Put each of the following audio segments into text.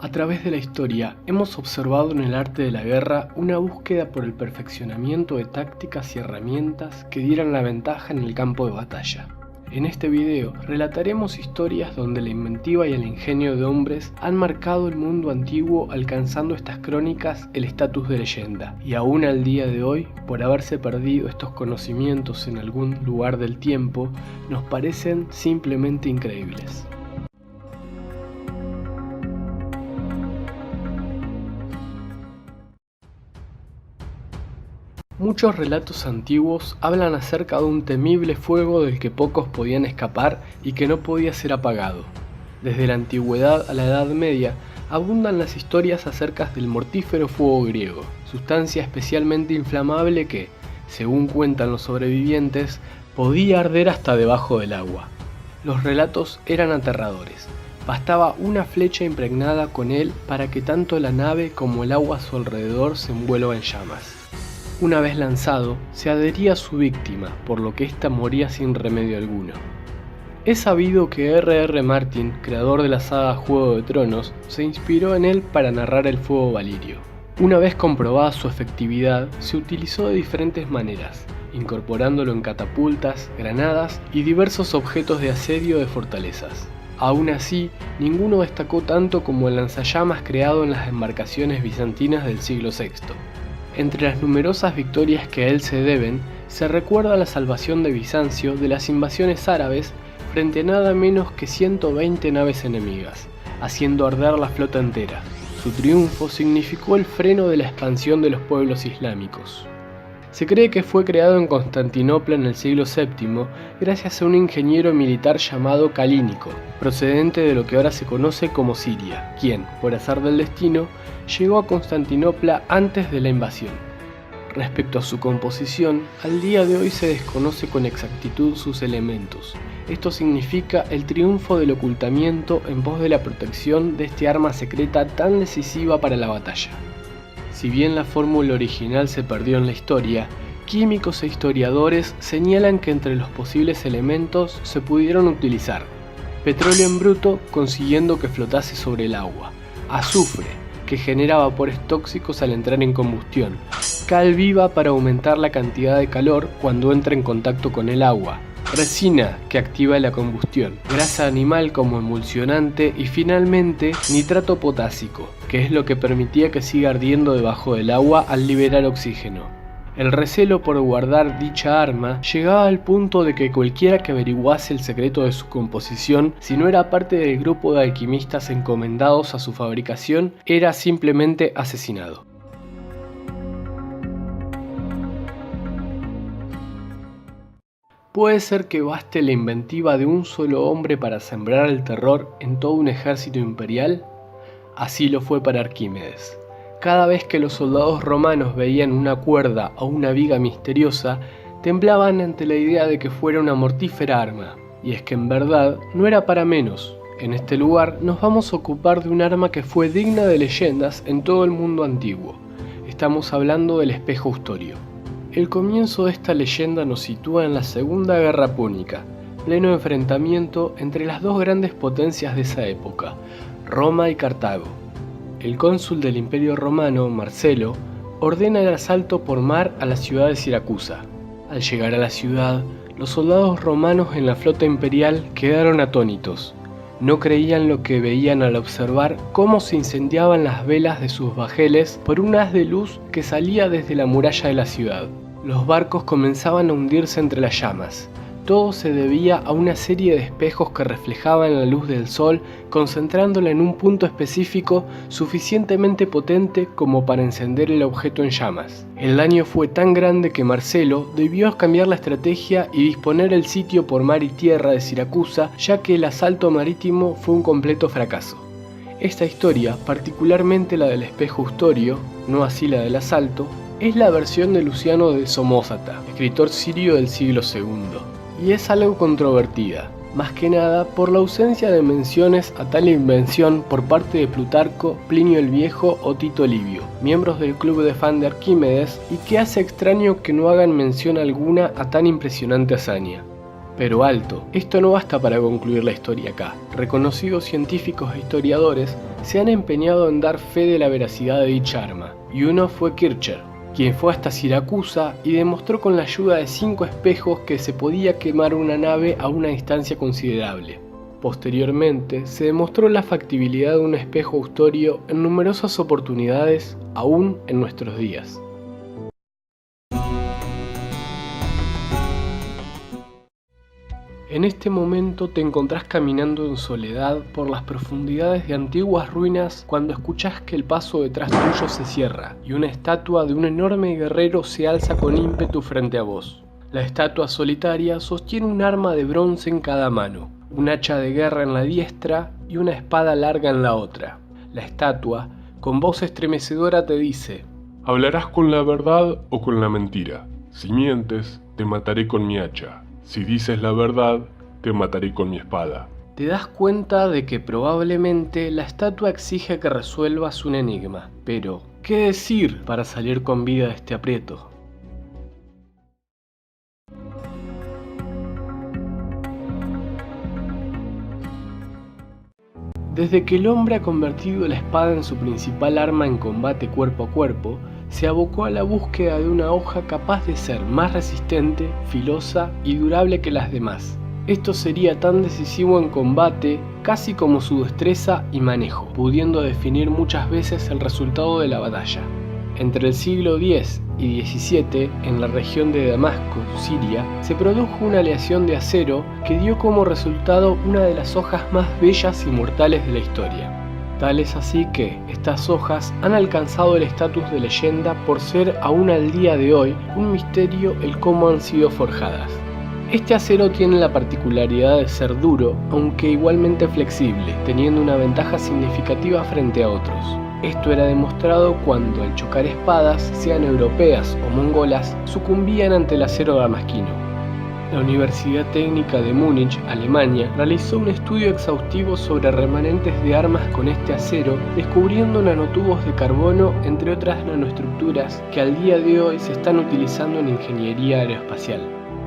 A través de la historia, hemos observado en el arte de la guerra una búsqueda por el perfeccionamiento de tácticas y herramientas que dieran la ventaja en el campo de batalla. En este video, relataremos historias donde la inventiva y el ingenio de hombres han marcado el mundo antiguo, alcanzando estas crónicas el estatus de leyenda, y aún al día de hoy, por haberse perdido estos conocimientos en algún lugar del tiempo, nos parecen simplemente increíbles. Muchos relatos antiguos hablan acerca de un temible fuego del que pocos podían escapar y que no podía ser apagado. Desde la antigüedad a la Edad Media, abundan las historias acerca del mortífero fuego griego, sustancia especialmente inflamable que, según cuentan los sobrevivientes, podía arder hasta debajo del agua. Los relatos eran aterradores. Bastaba una flecha impregnada con él para que tanto la nave como el agua a su alrededor se envuelva en llamas. Una vez lanzado, se adhería a su víctima, por lo que ésta moría sin remedio alguno. Es sabido que R.R. Martin, creador de la saga Juego de Tronos, se inspiró en él para narrar el fuego valirio. Una vez comprobada su efectividad, se utilizó de diferentes maneras, incorporándolo en catapultas, granadas y diversos objetos de asedio de fortalezas. Aún así, ninguno destacó tanto como el lanzallamas creado en las embarcaciones bizantinas del siglo VI. Entre las numerosas victorias que a él se deben, se recuerda la salvación de Bizancio de las invasiones árabes frente a nada menos que 120 naves enemigas, haciendo arder la flota entera. Su triunfo significó el freno de la expansión de los pueblos islámicos. Se cree que fue creado en Constantinopla en el siglo VII gracias a un ingeniero militar llamado Calínico, procedente de lo que ahora se conoce como Siria, quien, por azar del destino, llegó a Constantinopla antes de la invasión. Respecto a su composición, al día de hoy se desconoce con exactitud sus elementos. Esto significa el triunfo del ocultamiento en pos de la protección de este arma secreta tan decisiva para la batalla. Si bien la fórmula original se perdió en la historia, químicos e historiadores señalan que entre los posibles elementos se pudieron utilizar petróleo en bruto, consiguiendo que flotase sobre el agua, azufre, que genera vapores tóxicos al entrar en combustión, cal viva para aumentar la cantidad de calor cuando entra en contacto con el agua, resina, que activa la combustión, grasa animal como emulsionante y finalmente nitrato potásico, que es lo que permitía que siga ardiendo debajo del agua al liberar oxígeno. El recelo por guardar dicha arma llegaba al punto de que cualquiera que averiguase el secreto de su composición, si no era parte del grupo de alquimistas encomendados a su fabricación, era simplemente asesinado. ¿Puede ser que baste la inventiva de un solo hombre para sembrar el terror en todo un ejército imperial? Así lo fue para Arquímedes. Cada vez que los soldados romanos veían una cuerda o una viga misteriosa, temblaban ante la idea de que fuera una mortífera arma. Y es que en verdad no era para menos. En este lugar nos vamos a ocupar de un arma que fue digna de leyendas en todo el mundo antiguo. Estamos hablando del espejo Ustorio. El comienzo de esta leyenda nos sitúa en la Segunda Guerra Púnica, pleno enfrentamiento entre las dos grandes potencias de esa época, Roma y Cartago. El cónsul del Imperio Romano, Marcelo, ordena el asalto por mar a la ciudad de Siracusa. Al llegar a la ciudad, los soldados romanos en la flota imperial quedaron atónitos. No creían lo que veían al observar cómo se incendiaban las velas de sus bajeles por un haz de luz que salía desde la muralla de la ciudad. Los barcos comenzaban a hundirse entre las llamas. Todo se debía a una serie de espejos que reflejaban la luz del sol, concentrándola en un punto específico suficientemente potente como para encender el objeto en llamas. El daño fue tan grande que Marcelo debió cambiar la estrategia y disponer el sitio por mar y tierra de Siracusa, ya que el asalto marítimo fue un completo fracaso. Esta historia, particularmente la del espejo Ustorio, no así la del asalto, es la versión de Luciano de Somósata, escritor sirio del siglo II. Y es algo controvertida, más que nada por la ausencia de menciones a tal invención por parte de Plutarco, Plinio el Viejo o Tito Livio, miembros del club de fan de Arquímedes, y que hace extraño que no hagan mención alguna a tan impresionante hazaña. Pero alto, esto no basta para concluir la historia acá. Reconocidos científicos e historiadores se han empeñado en dar fe de la veracidad de dicha arma, y uno fue Kircher, quien fue hasta Siracusa y demostró con la ayuda de 5 espejos que se podía quemar una nave a una distancia considerable. Posteriormente, se demostró la factibilidad de un espejo austorio en numerosas oportunidades, aún en nuestros días. En este momento te encontrás caminando en soledad por las profundidades de antiguas ruinas cuando escuchás que el paso detrás tuyo se cierra y una estatua de un enorme guerrero se alza con ímpetu frente a vos. La estatua solitaria sostiene un arma de bronce en cada mano, un hacha de guerra en la diestra y una espada larga en la otra. La estatua, con voz estremecedora, te dice: «Hablarás con la verdad o con la mentira. Si mientes, te mataré con mi hacha. Si dices la verdad, te mataré con mi espada». Te das cuenta de que probablemente la estatua exige que resuelvas un enigma, pero ¿qué decir para salir con vida de este aprieto? Desde que el hombre ha convertido la espada en su principal arma en combate cuerpo a cuerpo, se abocó a la búsqueda de una hoja capaz de ser más resistente, filosa y durable que las demás. Esto sería tan decisivo en combate casi como su destreza y manejo, pudiendo definir muchas veces el resultado de la batalla. Entre el siglo X y XVII, en la región de Damasco, Siria, se produjo una aleación de acero que dio como resultado una de las hojas más bellas y mortales de la historia. Tal es así que estas hojas han alcanzado el estatus de leyenda por ser aún al día de hoy un misterio el cómo han sido forjadas. Este acero tiene la particularidad de ser duro, aunque igualmente flexible, teniendo una ventaja significativa frente a otros. Esto era demostrado cuando al chocar espadas, sean europeas o mongolas, sucumbían ante el acero damasquino. La Universidad Técnica de Múnich, Alemania, realizó un estudio exhaustivo sobre remanentes de armas con este acero, descubriendo nanotubos de carbono, entre otras nanoestructuras que al día de hoy se están utilizando en ingeniería aeroespacial.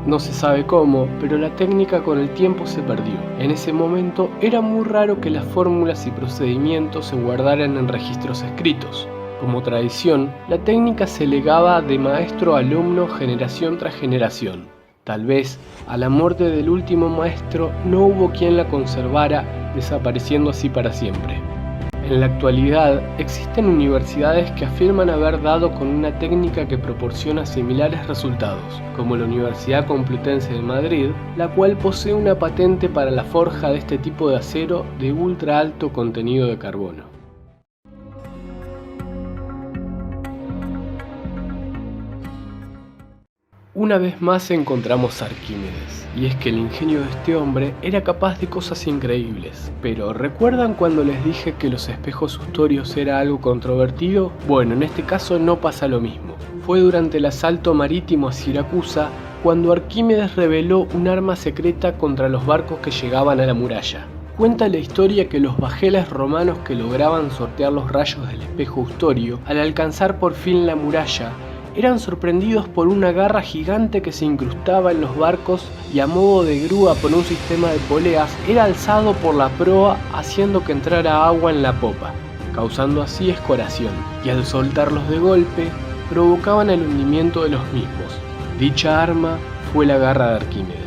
No se sabe cómo, pero la técnica con el tiempo se perdió. En ese momento era muy raro que las fórmulas y procedimientos se guardaran en registros escritos. Como tradición, la técnica se legaba de maestro a alumno generación tras generación. Tal vez, a la muerte del último maestro, no hubo quien la conservara, desapareciendo así para siempre. En la actualidad, existen universidades que afirman haber dado con una técnica que proporciona similares resultados, como la Universidad Complutense de Madrid, la cual posee una patente para la forja de este tipo de acero de ultra alto contenido de carbono. Una vez más encontramos a Arquímedes, y es que el ingenio de este hombre era capaz de cosas increíbles. Pero ¿recuerdan cuando les dije que los espejos ustorios era algo controvertido? Bueno, en este caso no pasa lo mismo. Fue durante el asalto marítimo a Siracusa cuando Arquímedes reveló un arma secreta contra los barcos que llegaban a la muralla. Cuenta la historia que los bajeles romanos que lograban sortear los rayos del espejo ustorio, al alcanzar por fin la muralla, eran sorprendidos por una garra gigante que se incrustaba en los barcos y a modo de grúa por un sistema de poleas era alzado por la proa haciendo que entrara agua en la popa, causando así escoración, y al soltarlos de golpe provocaban el hundimiento de los mismos. Dicha arma fue la garra de Arquímedes.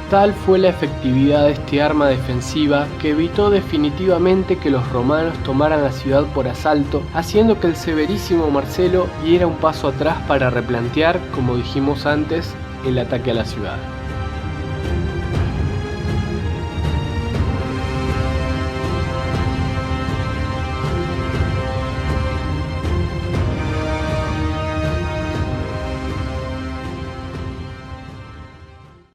Tal fue la efectividad de este arma defensiva que evitó definitivamente que los romanos tomaran la ciudad por asalto, haciendo que el severísimo Marcelo diera un paso atrás para replantear, como dijimos antes, el ataque a la ciudad.